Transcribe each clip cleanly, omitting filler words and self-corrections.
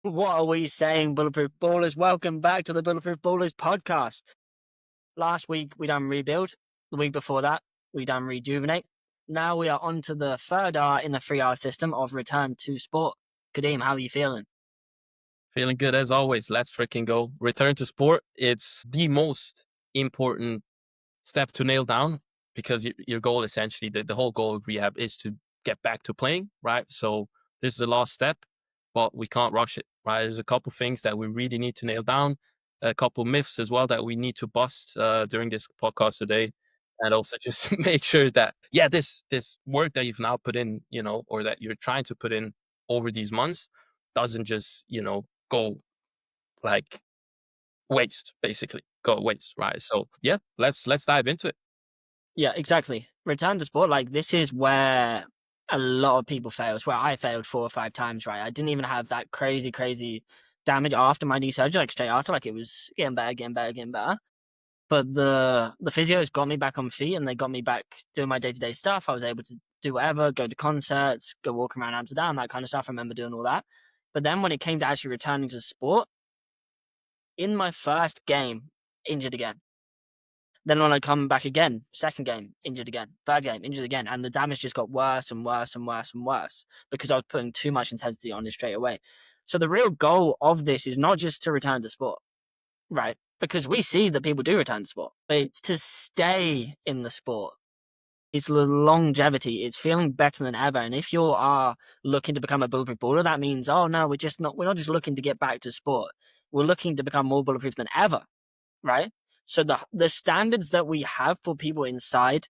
What are we saying, Bulletproof Ballers? Welcome back to the Bulletproof Ballers podcast. Last week, we done Rebuild. The week before that, we done Rejuvenate. Now we are on to the third R in the 3R system of Return to Sport. Kadeem, how are you feeling? Feeling good as always. Let's freaking go. Return to sport. It's the most important step to nail down because your goal essentially, the whole goal of rehab is to get back to playing, right? So this is the last step, but we can't rush it, right? There's a couple things that we really need to nail down, a couple myths as well that we need to bust during this podcast today. And also just make sure that, yeah, this work that you've now put in, or that you're trying to put in over these months doesn't just, go like waste, basically go waste, right? So yeah, let's dive into it. Yeah, exactly. Return to Sport, like, this is where a lot of people fail. It's where I failed 4 or 5 times, right? I didn't even have that crazy damage after my knee surgery, like straight after, like it was getting better, getting better. But the physios got me back on feet and they got me back doing my day-to-day stuff. I was able to do whatever, go to concerts, go walk around Amsterdam, that kind of stuff. I remember doing all that. But then when it came to actually returning to sport, in my first game, injured again. Then when I come back again, second game, injured again, third game, injured again. And the damage just got worse and worse and worse and worse because I was putting too much intensity on it straight away. So the real goal of this is not just to return to sport, right? Because we see that people do return to sport, but it's to stay in the sport. It's the longevity. It's feeling better than ever. And if you are looking to become a bulletproof baller, that means, oh no, we're not just looking to get back to sport. We're looking to become more bulletproof than ever, right? So the standards that we have for people inside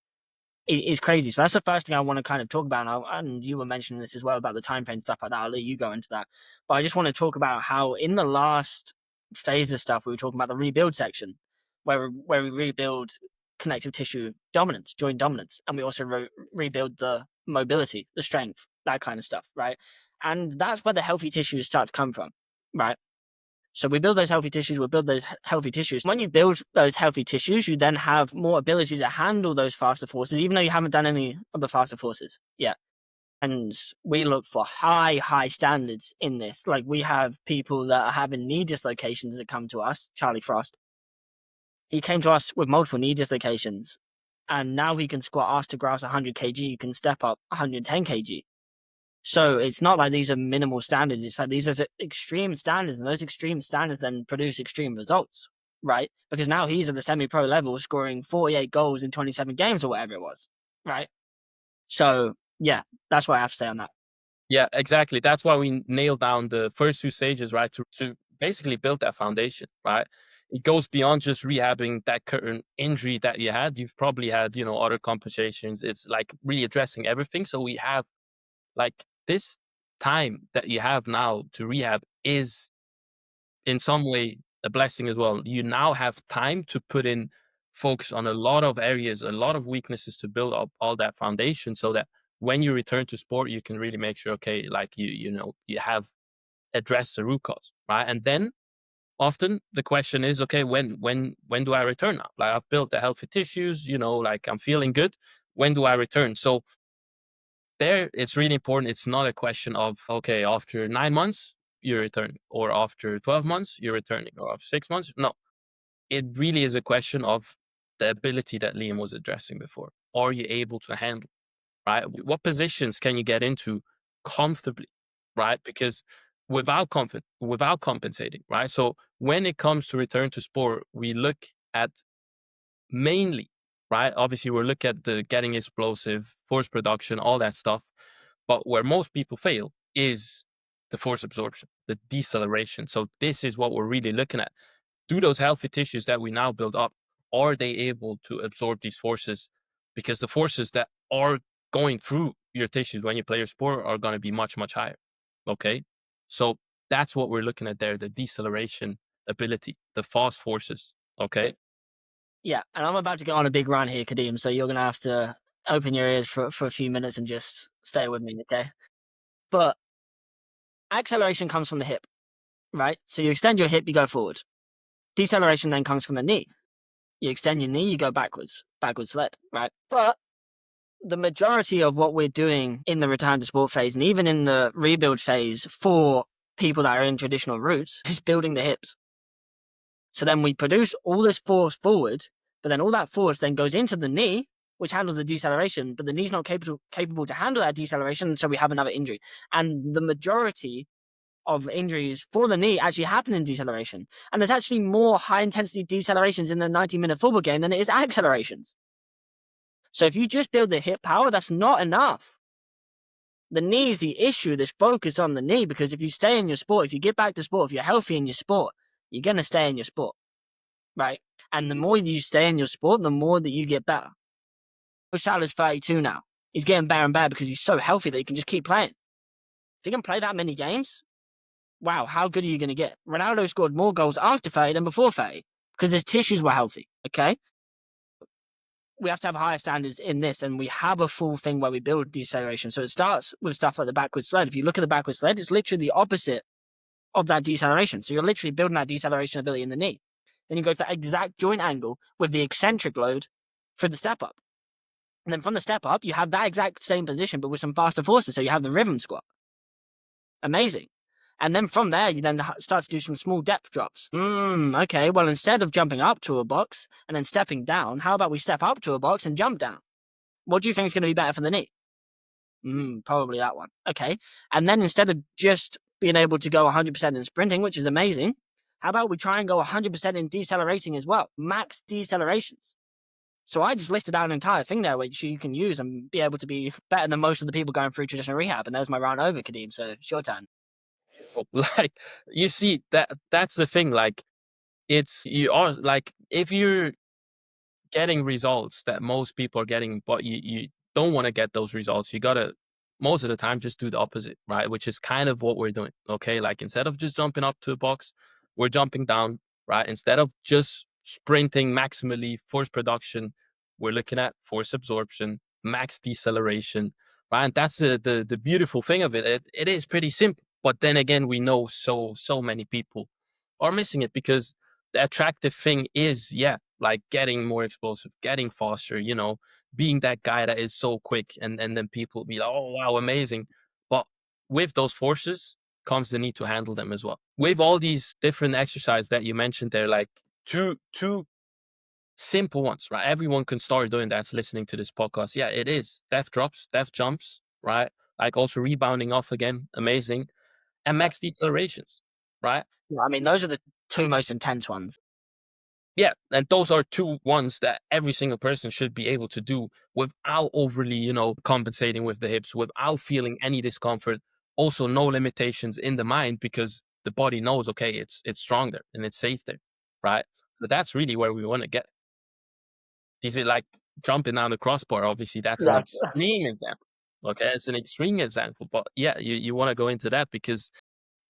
is crazy. So that's the first thing I want to kind of talk about. And you were mentioning this as well about the time frame stuff like that. I'll let you go into that. But I just want to talk about how in the last phase of stuff, we were talking about the rebuild section, where we rebuild connective tissue dominance, joint dominance, and we also rebuild the mobility, the strength, that kind of stuff, right? And that's where the healthy tissues start to come from, right? So we build those healthy tissues, we build those healthy tissues. When you build those healthy tissues, you then have more ability to handle those faster forces, even though you haven't done any of the faster forces yet. And we look for high standards in this. Like, we have people that are having knee dislocations that come to us. Charlie Frost, he came to us with multiple knee dislocations, and now he can squat arse to grass 100 kg. You can step up 110 kg. So it's not like these are minimal standards. It's like these are extreme standards, and those extreme standards then produce extreme results, right? Because now he's at the semi-pro level, scoring 48 goals in 27 games or whatever it was, right? So yeah, that's what I have to say on that. Yeah, exactly. That's why we nailed down the first two stages, right? To basically build that foundation, right? It goes beyond just rehabbing that current injury that you had. You've probably had, other compensations. It's like really addressing everything. So we have like this time that you have now to rehab is in some way a blessing as well. You now have time to put in focus on a lot of areas, a lot of weaknesses to build up all that foundation so that when you return to sport, you can really make sure, okay, like you have addressed the root cause, right? And then often the question is, okay, when do I return now? Like I've built the healthy tissues, like I'm feeling good. When do I return? So there it's really important. It's not a question of, okay, after 9 months, you return, or after 12 months, you're returning, or after 6 months. No, it really is a question of the ability that Liam was addressing before. Are you able to handle, right? What positions can you get into comfortably, right? Because without compensating, right? So when it comes to return to sport, we look at mainly, right? Obviously, we're looking at the getting explosive, force production, all that stuff. But where most people fail is the force absorption, the deceleration. So this is what we're really looking at. Do those healthy tissues that we now build up, are they able to absorb these forces? Because the forces that are going through your tissues when you play your sport are going to be much higher. Okay. So that's what we're looking at there, the deceleration ability, the fast forces. Okay. Yeah, and I'm about to go on a big run here, Kadeem. So you're gonna have to open your ears for a few minutes and just stay with me, okay? But acceleration comes from the hip, right? So you extend your hip, you go forward. Deceleration then comes from the knee. You extend your knee, you go backwards sled, right? But the majority of what we're doing in the return to sport phase and even in the rebuild phase for people that are in traditional routes is building the hips. So then we produce all this force forward, but then all that force then goes into the knee, which handles the deceleration, but the knee's not capable to handle that deceleration, so we have another injury. And the majority of injuries for the knee actually happen in deceleration. And there's actually more high intensity decelerations in the 90-minute football game than it is accelerations. So if you just build the hip power, that's not enough. The knee is the issue. There's focus on the knee, because if you stay in your sport, if you get back to sport, if you're healthy in your sport, you're going to stay in your sport, right? And the more you stay in your sport, the more that you get better. Salah's 32 now. He's getting better and better because he's so healthy that he can just keep playing. If he can play that many games, wow, how good are you going to get? Ronaldo scored more goals after 30 than before 30 because his tissues were healthy, okay? We have to have higher standards in this, and we have a full thing where we build deceleration. So it starts with stuff like the backward sled. If you look at the backward sled, it's literally the opposite of that deceleration. So you're literally building that deceleration ability in the knee. Then you go to that exact joint angle with the eccentric load for the step up. And then from the step up, you have that exact same position, but with some faster forces. So you have the rhythm squat. Amazing. And then from there, you then start to do some small depth drops. Okay, well, instead of jumping up to a box and then stepping down, how about we step up to a box and jump down? What do you think is going to be better for the knee? Probably that one. Okay. And then instead of just being able to go 100% in sprinting, which is amazing, how about we try and go 100% in decelerating as well? Max decelerations. So I just listed out an entire thing there which you can use and be able to be better than most of the people going through traditional rehab. And there's my round over, Kadeem. So it's your turn. Like, you see, that's the thing. Like, it's, you are like, if you're getting results that most people are getting, but you don't want to get those results, you gotta most of the time just do the opposite, right? Which is kind of what we're doing. Okay, like, instead of just jumping up to a box, we're jumping down, right? Instead of just sprinting maximally force production, we're looking at force absorption, max deceleration, right? And that's the beautiful thing of it. It is pretty simple, but then again, we know so many people are missing it, because the attractive thing is, yeah, like getting more explosive, getting faster, being that guy that is so quick, and then people be like, oh wow, amazing. But with those forces comes the need to handle them as well. With all these different exercises that you mentioned there, like two simple ones, right? Everyone can start doing that's listening to this podcast. Yeah, it is def drops, def jumps, right? Like, also rebounding off again, amazing, and max decelerations, right? Yeah, I mean, those are the two most intense ones. Yeah, and those are two ones that every single person should be able to do without overly, compensating with the hips, without feeling any discomfort. Also, no limitations in the mind, because the body knows, okay, it's strong there and it's safe there, right? So that's really where we want to get. Is it like jumping down the crossbar? Obviously, that's an Yeah. extreme example. Okay, it's an extreme example, but yeah, you want to go into that because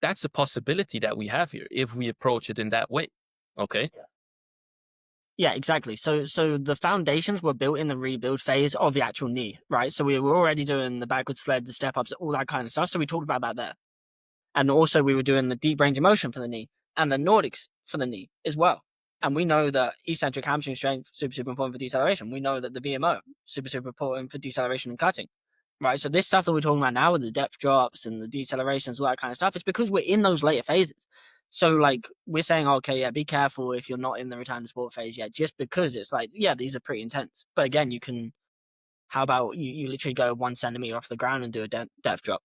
that's a possibility that we have here if we approach it in that way. Okay. Yeah, exactly. So the foundations were built in the rebuild phase of the actual knee, right? So we were already doing the backward sled, the step ups, all that kind of stuff. So we talked about that there. And also we were doing the deep range of motion for the knee and the Nordics for the knee as well. And we know that eccentric hamstring strength, super important for deceleration. We know that the VMO, super important for deceleration and cutting, right? So this stuff that we're talking about now with the depth drops and the decelerations, all that kind of stuff, it's because we're in those later phases. So, like, we're saying, okay, yeah, be careful if you're not in the return to sport phase yet, just because it's like, yeah, these are pretty intense. But again, you can, how about you literally go 1 centimeter off the ground and do a depth drop?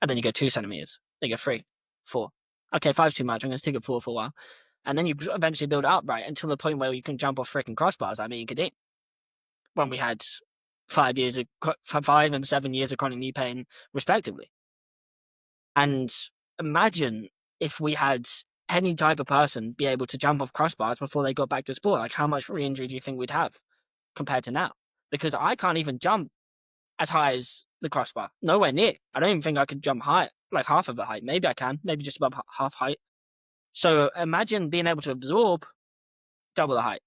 And then you go 2 centimeters, then you go 3, 4. Okay, 5's too much. I'm going to stick at 4 for a while. And then you eventually build it up, right, until the point where you can jump off freaking crossbars. I mean, you could do. When we had 5 and 7 years of chronic knee pain, respectively. And imagine if we had any type of person be able to jump off crossbars before they got back to sport. Like, how much re-injury do you think we'd have compared to now? Because I can't even jump as high as the crossbar. Nowhere near. I don't even think I could jump high, like half of the height. Maybe I can. Maybe just above half height. So imagine being able to absorb double the height.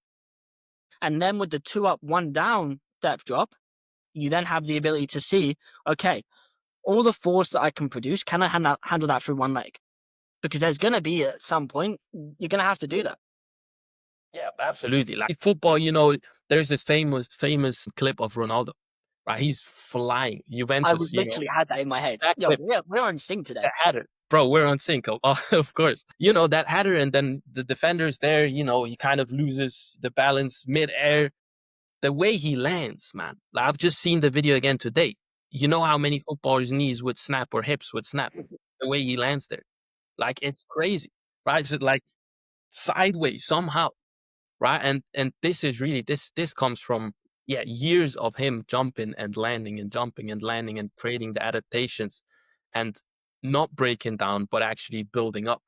And then with the 2 up, 1 down depth drop, you then have the ability to see, okay, all the force that I can produce, can I handle that through one leg? Because there's going to be at some point, you're going to have to do that. Yeah, absolutely. Like football, there's this famous clip of Ronaldo, right? He's flying. I Juventus, would literally had that in my head. that Yo, clip, we're on sync today. that header, bro, we're on sync. Of course. You know, that header and then the defender's there, you know, he kind of loses the balance mid-air. The way he lands, man. Like, I've just seen the video again today. You know how many footballers' knees would snap or hips would snap? The way he lands there. Like, it's crazy, right? It's like sideways somehow, right? And this is really this comes from, yeah, years of him jumping and landing and jumping and landing and creating the adaptations and not breaking down, but actually building up.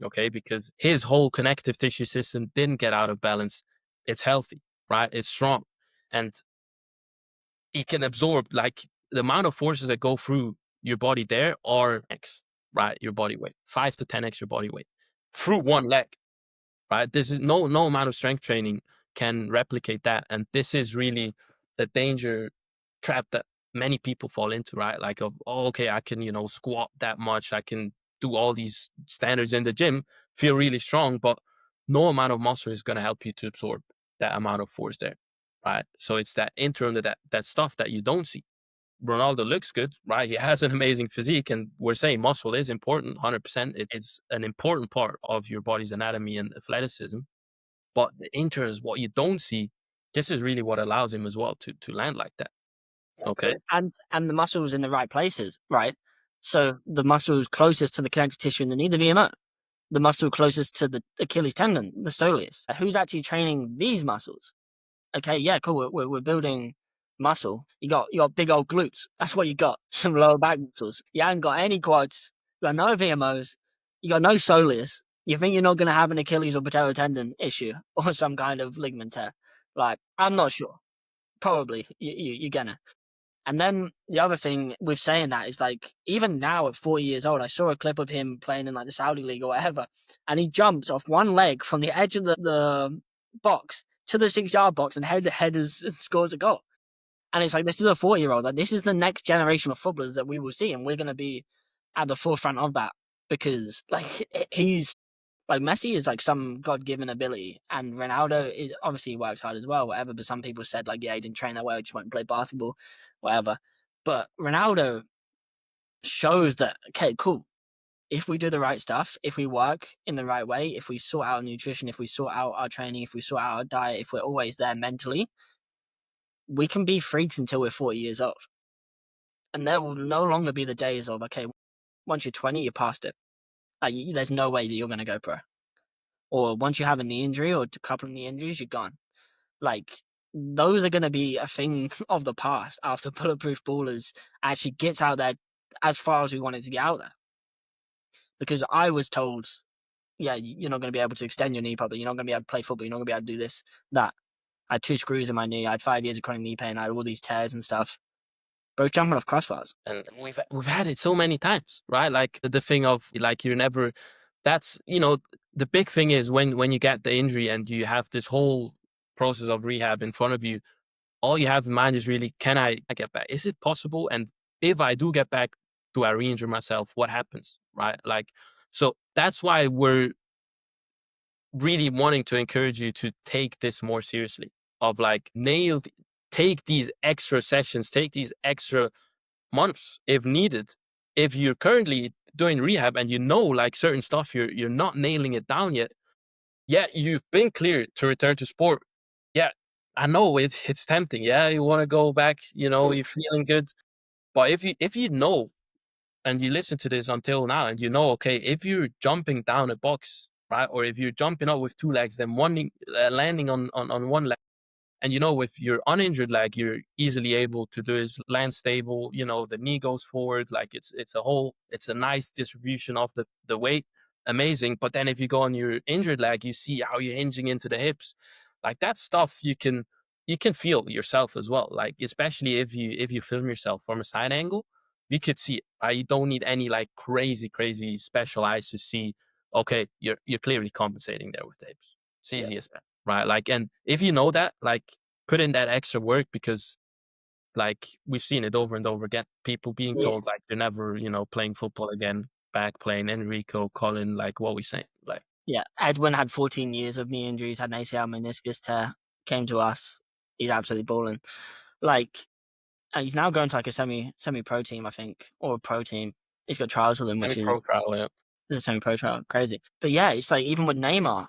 Okay, because his whole connective tissue system didn't get out of balance. It's healthy, right? It's strong, and he can absorb like the amount of forces that go through your body there are X, right? Your body weight, 5 to 10x your body weight through one leg, right? This is no amount of strength training can replicate that, and this is really the danger trap that many people fall into, right? Like of, oh, okay, I can, you know, squat that much, I can do all these standards in the gym, feel really strong, but no amount of muscle is going to help you to absorb that amount of force there, right? So it's that internal, that stuff that you don't see. Ronaldo looks good, right? He has an amazing physique, and we're saying muscle is important, 100%. It's an important part of your body's anatomy and athleticism. But the internal is what you don't see. This is really what allows him as well to land like that. Okay. And the muscles in the right places, right? So the muscles closest to the connective tissue in the knee, the VMO, the muscle closest to the Achilles tendon, the soleus. Who's actually training these muscles? Okay, yeah, cool. We're building muscle. You got big old glutes. That's what you got. Some lower back muscles. You haven't got any quads. You got no VMOs. You got no soleus. You think you're not going to have an Achilles or patellar tendon issue or some kind of ligament tear? Like, I'm not sure. Probably you're gonna. And then the other thing with saying that is like, even now at 40 years old, I saw a clip of him playing in like the Saudi league or whatever, and he jumps off one leg from the edge of the box to the 6 yard box and head to head and scores a goal. And it's like, this is a 40-year-old. Like, this is the next generation of footballers that we will see, and we're going to be at the forefront of that because, like, he's like Messi is like some God-given ability, and Ronaldo is obviously works hard as well, whatever. But some people said like, yeah, he didn't train that well, he just went and played basketball, whatever. But Ronaldo shows that, okay, cool. If we do the right stuff, if we work in the right way, if we sort out nutrition, if we sort out our training, if we sort out our diet, if we're always there mentally, we can be freaks until we're 40 years old. And there will no longer be the days of, okay, once you're 20, you're past it. Like, there's no way that you're going to go pro. Or once you have a knee injury or a couple of knee injuries, you're gone. Like, those are going to be a thing of the past after Bulletproof Ballers actually gets out there as far as we wanted to get out there. Because I was told, yeah, you're not going to be able to extend your knee properly. You're not going to be able to play football. You're not going to be able to do this, that. I had 2 screws in my knee. I had 5 years of chronic knee pain. I had all these tears and stuff. Both jumping off crossbars. And we've had it so many times, right? Like the thing of like you're never. That's, you know, the big thing is when you get the injury and you have this whole process of rehab in front of you, all you have in mind is really, can I get back? Is it possible? And if I do get back, do I re-injure myself? What happens, right? Like, so that's why we're really wanting to encourage you to take this more seriously. Of like, take these extra sessions, take these extra months if needed. If you're currently doing rehab and you know like certain stuff, you're not nailing it down yet. Yeah, you've been cleared to return to sport. Yeah, I know it's tempting. Yeah, you want to go back. You know, you're feeling good. But if you know and you listen to this until now and you know, okay, if you're jumping down a box, right, or if you're jumping up with 2 legs, then landing on one leg, and you know, with your uninjured leg, you're easily able to do is land stable. You know, the knee goes forward, like it's a nice distribution of the weight, amazing. But then if you go on your injured leg, you see how you're hinging into the hips, like that stuff you can feel yourself as well. Like especially if you film yourself from a side angle, you could see it. Right? You don't need any like crazy special eyes to see. Okay, you're clearly compensating there with the hips. It's easy as that, right? Like, and if you know that, like, put in that extra work because, like, we've seen it over and over again. People being Yeah. told like they're never, playing football again. Back playing Enrico, Colin, like what we saying, like, Yeah. Edwin had 14 years of knee injuries, had an ACL meniscus tear, came to us. He's absolutely balling. Like, he's now going to like a semi pro team, I think, or a pro team. He's got trials with him, which is Semi-pro trial, yeah. the semi-pro trial. Crazy. But yeah, it's like even with Neymar,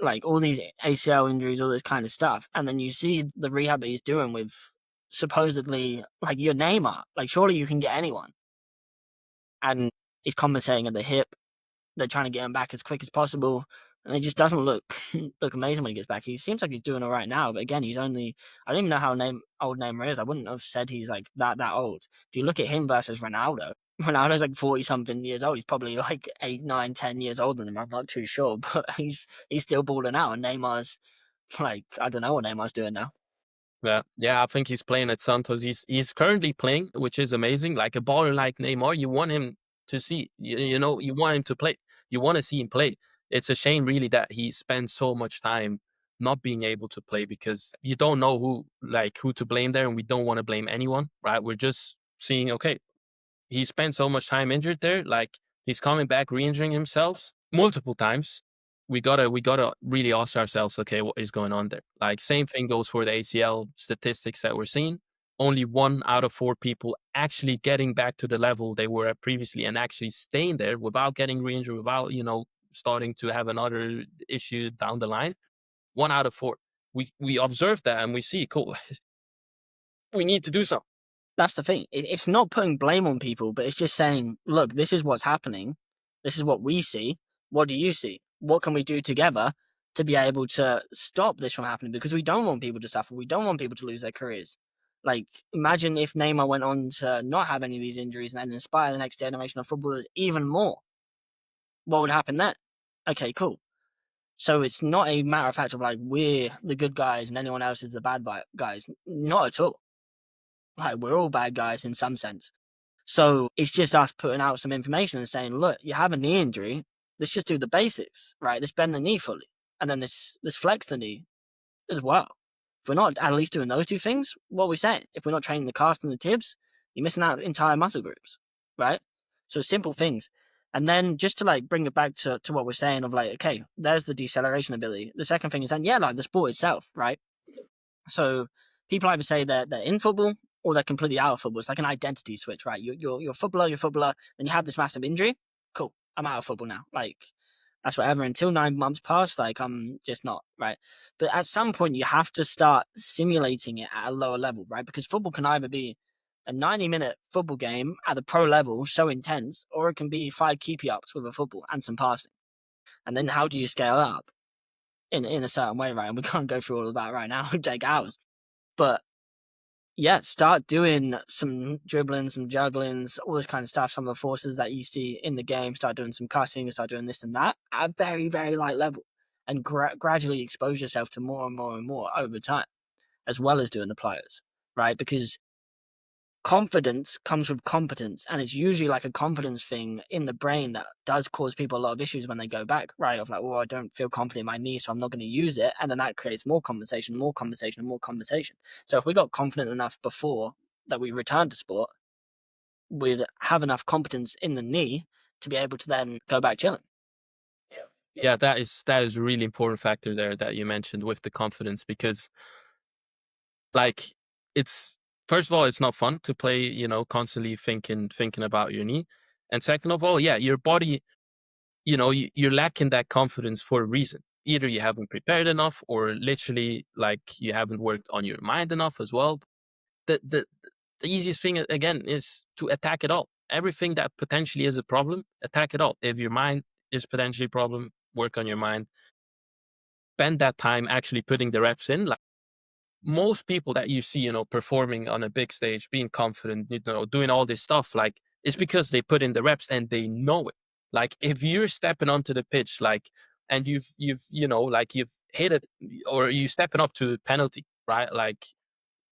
like all these ACL injuries, all this kind of stuff, and then you see the rehab that he's doing with supposedly like your Neymar. Like surely you can get anyone, and he's compensating at the hip. They're trying to get him back as quick as possible, and it just doesn't look amazing when he gets back. He seems like he's doing all right now, but again, he's only I don't even know how old Neymar is. I wouldn't have said he's like that old. If you look at him versus Ronaldo, Ronaldo's like 40 something years old. He's probably like 8, 9, 10 years older than him. I'm not too sure, but he's still balling out, and Neymar's like I don't know what Neymar's doing now. Yeah, yeah, I think he's playing at Santos. He's currently playing, which is amazing. Like a baller like Neymar, you want him to see. You know, you want him to play. You want to see him play. It's a shame, really, that he spends so much time not being able to play because you don't know who to blame there, and we don't want to blame anyone, right? We're just seeing, okay, he spent so much time injured there. Like he's coming back, re-injuring himself multiple times. We gotta really ask ourselves, okay, what is going on there? Like same thing goes for the ACL statistics that we're seeing. Only 1 out of 4 people actually getting back to the level they were at previously and actually staying there without getting re-injured, without starting to have another issue down the line. 1 out of 4. We observe that and we see, cool. We need to do something. That's the thing. It's not putting blame on people, but it's just saying, look, this is what's happening. This is what we see. What do you see? What can we do together to be able to stop this from happening? Because we don't want people to suffer. We don't want people to lose their careers. Like, imagine if Neymar went on to not have any of these injuries and then inspire the next generation of footballers even more. What would happen then? Okay, cool. So it's not a matter of fact of like, we're the good guys and anyone else is the bad guys. Not at all. Like, we're all bad guys in some sense. So it's just us putting out some information and saying, look, you have a knee injury. Let's just do the basics, right? Let's bend the knee fully. And then let's flex the knee as well. If we're not at least doing those two things, what are we saying? If we're not training the calf and the tibs, you're missing out entire muscle groups, right? So simple things. And then just to like bring it back to what we're saying of like, okay, there's the deceleration ability. The second thing is then, yeah, like the sport itself, right? So people either say they're in football or they're completely out of football. It's like an identity switch, right? You're a footballer, and you have this massive injury. Cool, I'm out of football now. Like that's whatever. Until 9 months pass, like I'm just not right. But at some point, you have to start simulating it at a lower level, right? Because football can either be a 90-minute football game at the pro level, so intense, or it can be 5 keepy ups with a football and some passing. And then how do you scale up in a certain way, right? And we can't go through all of that right now. It'd take hours. But yeah, start doing some dribbling, some jugglings, all this kind of stuff. Some of the forces that you see in the game, start doing some cutting, start doing this and that at a very, very light level, and gradually expose yourself to more and more and more over time, as well as doing the players, right? Because confidence comes with competence, and it's usually like a confidence thing in the brain that does cause people a lot of issues when they go back, right? Of like, well, I don't feel confident in my knee, so I'm not going to use it, and then that creates more conversation, more conversation, and more conversation. So if we got confident enough before that we returned to sport, we'd have enough competence in the knee to be able to then go back chilling. Yeah, that is a really important factor there that you mentioned with the confidence because like it's first of all, it's not fun to play, constantly thinking about your knee. And second of all, yeah, your body, you're lacking that confidence for a reason. Either you haven't prepared enough or literally like you haven't worked on your mind enough as well. The easiest thing again is to attack it all. Everything that potentially is a problem, attack it all. If your mind is potentially a problem, work on your mind. Spend that time actually putting the reps in. Like most people that you see, performing on a big stage, being confident, doing all this stuff, like it's because they put in the reps and they know it. Like if you're stepping onto the pitch, like, and you've hit it or you stepping up to penalty, right? Like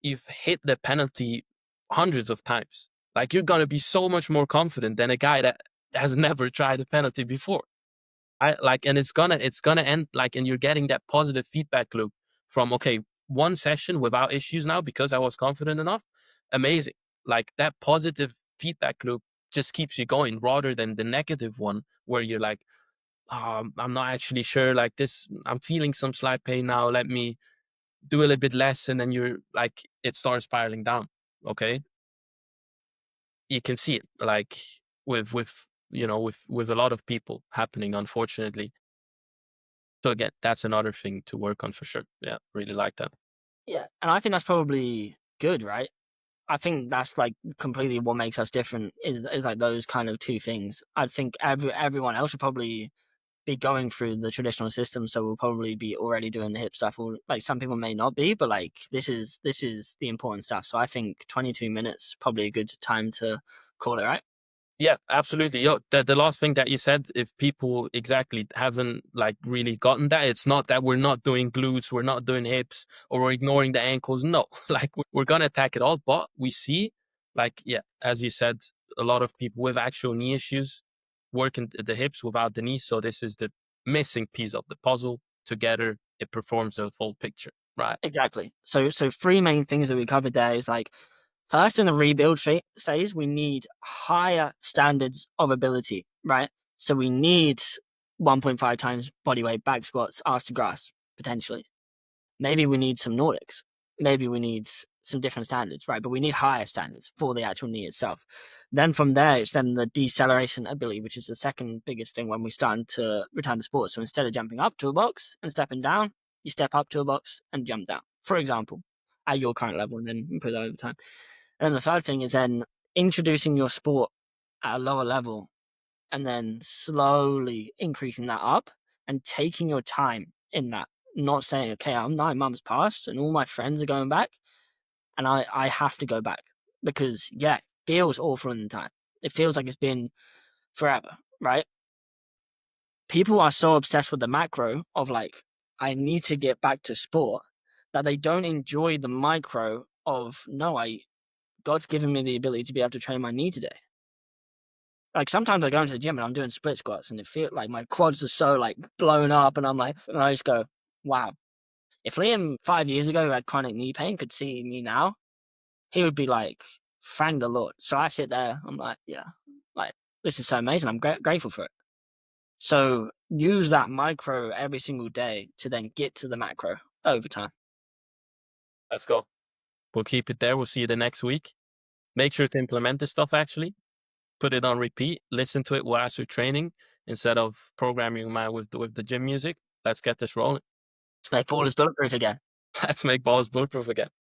you've hit the penalty hundreds of times. Like you're gonna be so much more confident than a guy that has never tried a penalty before. I like, and it's gonna end like, and you're getting that positive feedback loop from okay, one session without issues now because I was confident enough. Amazing. Like that positive feedback loop just keeps you going rather than the negative one where you're like, I'm not actually sure. Like this, I'm feeling some slight pain now. Let me do a little bit less, and then you're like, it starts spiraling down. Okay, you can see it. Like with with a lot of people happening, unfortunately. So again, that's another thing to work on for sure. Yeah, really like that. Yeah, and I think that's probably good, right? I think that's like completely what makes us different is like those kind of two things. I think everyone else should probably be going through the traditional system, so we'll probably be already doing the hip stuff. Or like some people may not be, but like this is the important stuff. So I think 22 minutes probably a good time to call it, right? Yeah, absolutely. Yo, the last thing that you said, if people exactly haven't like really gotten that, it's not that we're not doing glutes, we're not doing hips, or we're ignoring the ankles. No, like we're gonna attack it all. But we see, like, yeah, as you said, a lot of people with actual knee issues working the hips without the knees. So this is the missing piece of the puzzle. Together, it performs a full picture, right? Exactly. So three main things that we covered there is like first in the rebuild phase, we need higher standards of ability, right? So we need 1.5 times body weight back squats, arse to grass, potentially. Maybe we need some Nordics. Maybe we need some different standards, right? But we need higher standards for the actual knee itself. Then from there, it's then the deceleration ability, which is the second biggest thing when we start to return to sport. So instead of jumping up to a box and stepping down, you step up to a box and jump down, for example, at your current level, and then improve that over time. And then the third thing is then introducing your sport at a lower level and then slowly increasing that up and taking your time in that. Not saying, okay, I'm 9 months past and all my friends are going back and I have to go back because, yeah, it feels awful in the time. It feels like it's been forever, right? People are so obsessed with the macro of like, I need to get back to sport that they don't enjoy the micro of, no, God's given me the ability to be able to train my knee today. Like sometimes I go into the gym and I'm doing split squats and it feels like my quads are so like blown up and I'm like, and I just go, wow. If Liam 5 years ago who had chronic knee pain could see me now, he would be like, thank the Lord. So I sit there, I'm like, yeah, like this is so amazing. I'm grateful for it. So use that micro every single day to then get to the macro over time. Let's go. We'll keep it there. We'll see you the next week. Make sure to implement this stuff actually. Put it on repeat, listen to it whilst you're training instead of programming your mind with the gym music. Let's get this rolling. Let's make ballers bulletproof again. Let's make balls bulletproof again.